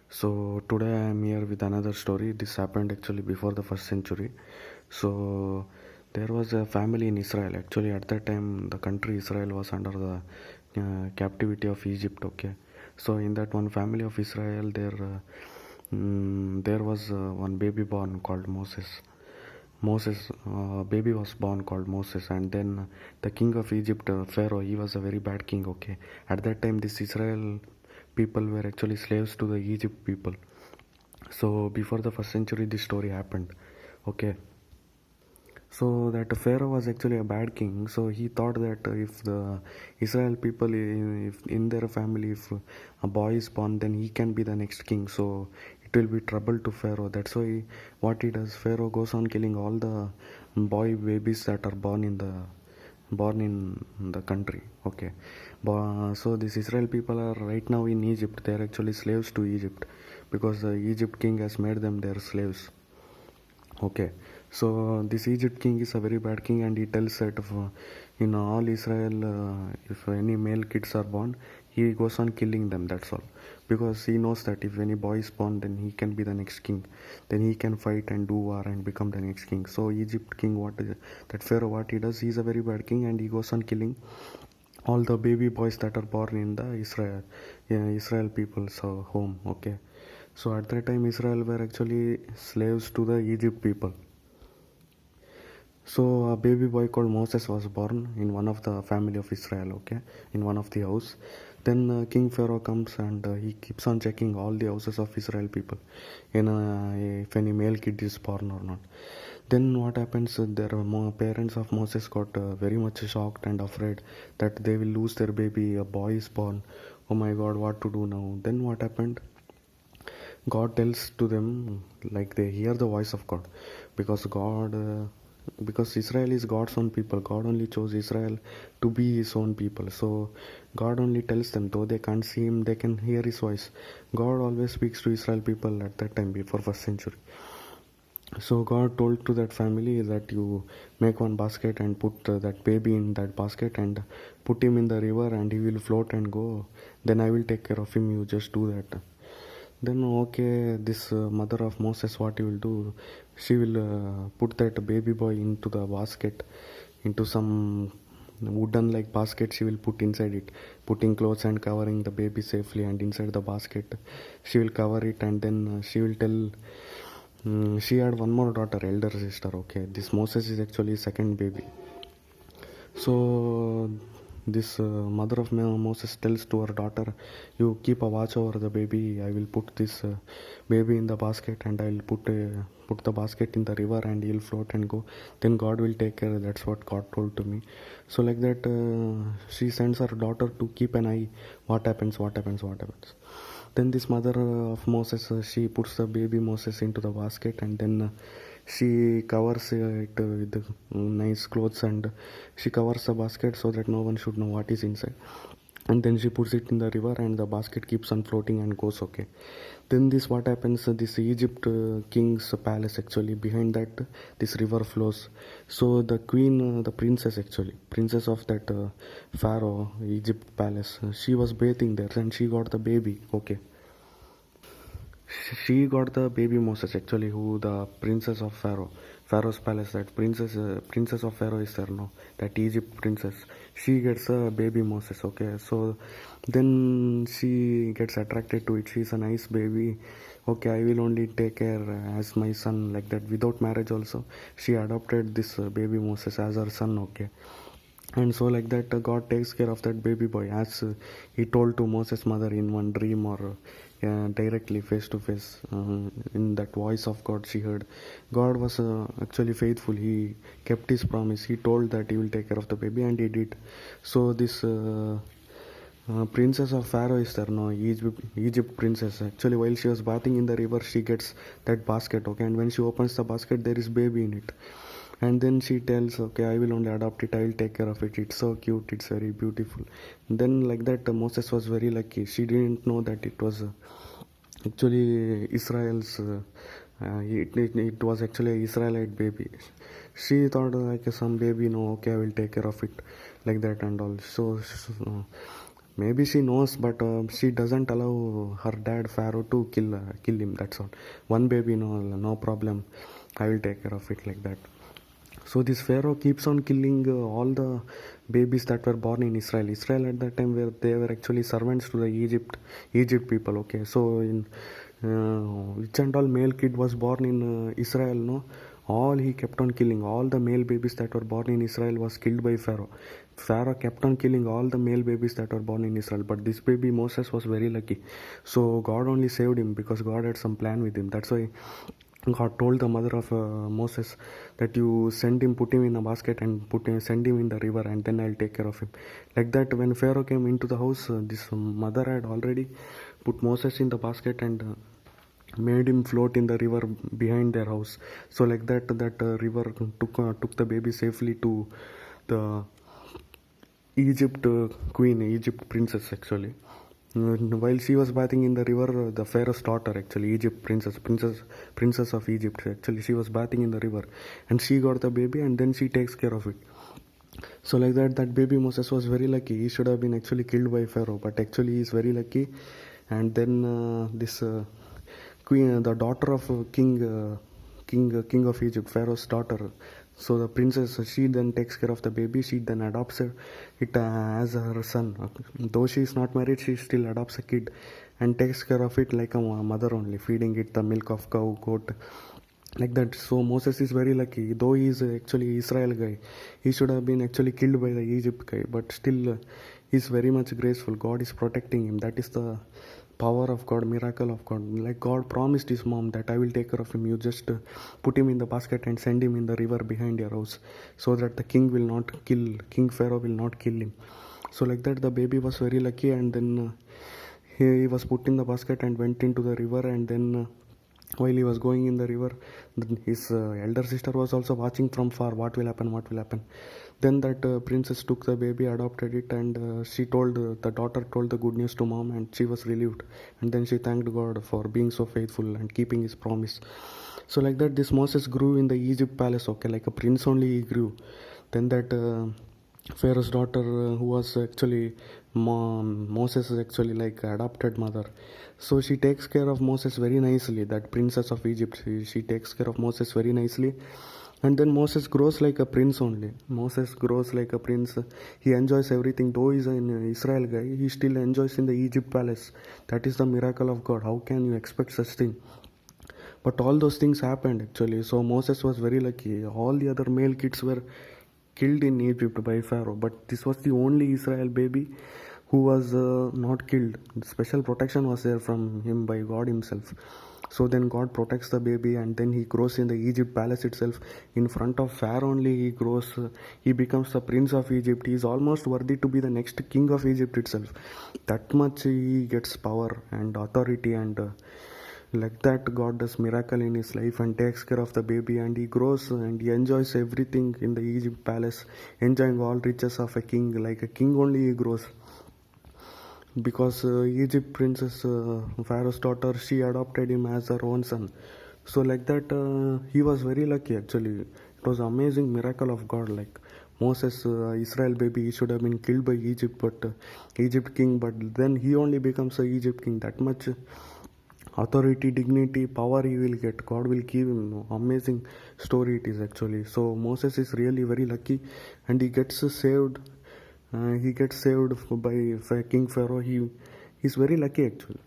So today I am here with another story. This happened actually before the first century. So there was a family in Israel. Actually, at that time, the country Israel was under the captivity of Egypt. Okay, so in that one family of Israel, there was one baby born called Moses. Moses, baby was born called Moses, and then the king of Egypt, Pharaoh, he was a very bad king. Okay, at that time, this Israel people were actually slaves to the Egypt people. So before the first century, this story happened. Okay, so that Pharaoh was actually a bad king. So he thought that if the Israel people, if in their family, if a boy is born, then he can be the next king. So it will be trouble to Pharaoh. That's why what he does, Pharaoh goes on killing all the boy babies that are born in the country. Okay, so these Israel people are right now in Egypt. They are actually slaves to Egypt because the Egypt king has made them their slaves. Okay, so this Egypt king is a very bad king, and he tells that in all Israel, if any male kids are born, he goes on killing them. That's all, because he knows that if any boy is born, then he can be the next king. Then he can fight and do war and become the next king. So Egypt king, that Pharaoh, what he does, he's a very bad king, and he goes on killing all the baby boys that are born in the Israel people's home. Okay, so at that time Israel were actually slaves to the Egypt people. So a baby boy called Moses was born in one of the family of Israel. Okay, in one of the house. Then King Pharaoh comes, and he keeps on checking all the houses of Israel people, if any male kid is born or not. Then what happens? Their parents of Moses got very much shocked and afraid that they will lose their baby. A boy is born. Oh my God, what to do now? Then what happened? God tells to them, like they hear the voice of God, because because Israel is God's own people. God only chose Israel to be His own people. So God only tells them, though they can't see Him, they can hear His voice. God always speaks to Israel people at that time before first century. So God told to that family that you make one basket and put that baby in that basket and put him in the river, and he will float and go. Then I will take care of him. You just do that. Then okay, this mother of Moses, what he will do? She will put that baby boy into the basket, into some wooden like basket. She will put inside it, putting clothes and covering the baby safely, and inside the basket she will cover it, and then she will tell. She had one more daughter, elder sister. Okay, this Moses is actually second baby. So this mother of Moses tells to her daughter, "You keep a watch over the baby. I will put this baby in the basket, and I will put the basket in the river, and he'll float and go. Then God will take care." That's what God told to me. So like that, she sends her daughter to keep an eye. What happens? What happens? What happens? Then this mother of Moses, she puts the baby Moses into the basket, and then she covers it with nice clothes, and she covers the basket so that no one should know what is inside. And then she puts it in the river, and the basket keeps on floating and goes. Okay, then this what happens, this Egypt king's palace, actually behind that this river flows. So the queen, the princess of that Pharaoh Egypt palace, she was bathing there, and she got the baby. Okay, she got the baby Moses, actually, who the princess of Pharaoh's palace. That princess of Pharaoh is there, no, that Egypt princess. She gets a baby Moses. Okay, so then she gets attracted to it. She's a nice baby. Okay, I will only take care as my son, like that, without marriage. Also, she adopted this baby Moses as her son. Okay, and so like that, God takes care of that baby boy, as he told to Moses' mother in one dream, or directly face to face, in that voice of God she heard. God was actually faithful. He kept his promise. He told that he will take care of the baby, and he did. So this princess of Pharaoh is there, no, Egypt princess. Actually, while she was bathing in the river, she gets that basket. Okay, and when she opens the basket, there is baby in it. And then she tells, okay, I will only adopt it, I will take care of it, it's so cute, it's very beautiful. And then like that, Moses was very lucky. She didn't know that it was actually Israel's it was actually an Israelite baby. She thought like some baby, no, okay, I will take care of it, like that and all. So Maybe she knows, but she doesn't allow her dad Pharaoh to kill him. That's all. One baby, no problem. I will take care of it, like that. So this Pharaoh keeps on killing all the babies that were born in Israel. Israel at that time where they were actually servants to the Egypt people. Okay, so in which and all male kid was born in Israel, no, all he kept on killing. All the male babies that were born in Israel was killed by Pharaoh. Pharaoh kept on killing all the male babies that were born in Israel. But this baby Moses was very lucky. So God only saved him because God had some plan with him. That's why God told the mother of Moses that you put him in a basket and send him in the river, and then I'll take care of him. Like that, when Pharaoh came into the house, this mother had already put Moses in the basket and made him float in the river behind their house. So like that, river took the baby safely to the Egypt queen, Egypt princess actually. While she was bathing in the river, the Pharaoh's daughter, actually Egypt princess of Egypt, actually she was bathing in the river, and she got the baby, and then she takes care of it. So like that baby Moses was very lucky. He should have been actually killed by Pharaoh, but actually he is very lucky. And then this queen, the daughter of king of Egypt, Pharaoh's daughter. So the princess, she then takes care of the baby. She then adopts it as her son. Though she is not married, she still adopts a kid and takes care of it like a mother only, feeding it the milk of cow, goat, like that. So Moses is very lucky. Though he is actually Israel guy, he should have been actually killed by the Egypt guy, but still he is very much graceful. God is protecting him. That is the power of God, miracle of God. Like God promised his mom that I will take care of him. You just put him in the basket and send him in the river behind your house, so that the king Pharaoh will not kill him. So like that, the baby was very lucky, and then he was put in the basket and went into the river. And then while he was going in the river, his elder sister was also watching from far. What will happen? Then that princess took the baby, adopted it, and the daughter told the good news to mom, and she was relieved. And then she thanked God for being so faithful and keeping his promise. So like that, this Moses grew in the Egypt palace. Okay, like a prince only he grew. Then that Pharaoh's daughter, who was actually Moses is actually like adopted mother. So she takes care of Moses very nicely. That princess of Egypt, she takes care of Moses very nicely. And then Moses grows like a prince only. Moses grows like a prince. He enjoys everything. Though he's an Israel guy, he still enjoys in the Egypt palace. That is the miracle of God. How can you expect such thing? But all those things happened actually. So Moses was very lucky. All the other male kids were killed in Egypt by Pharaoh, but this was the only Israel baby who was not killed. Special protection was there from him by God himself. So then God protects the baby, and then he grows in the Egypt palace itself. In front of Pharaoh only he grows. He becomes the prince of Egypt. He is almost worthy to be the next king of Egypt itself. That much he gets power and authority, and like that God does miracle in his life and takes care of the baby, and he grows and he enjoys everything in the Egypt palace, enjoying all riches of a king. Like a king only he grows, because Egypt princess, Pharaoh's daughter, she adopted him as her own son. So like that, he was very lucky actually. It was amazing miracle of God. Like Moses, Israel baby, he should have been killed by Egypt king, but then he only becomes a Egypt king. That much authority, dignity, power he will get. God will give him. Amazing story it is actually. So Moses is really very lucky, and he gets saved. He gets saved by King Pharaoh. He is very lucky actually.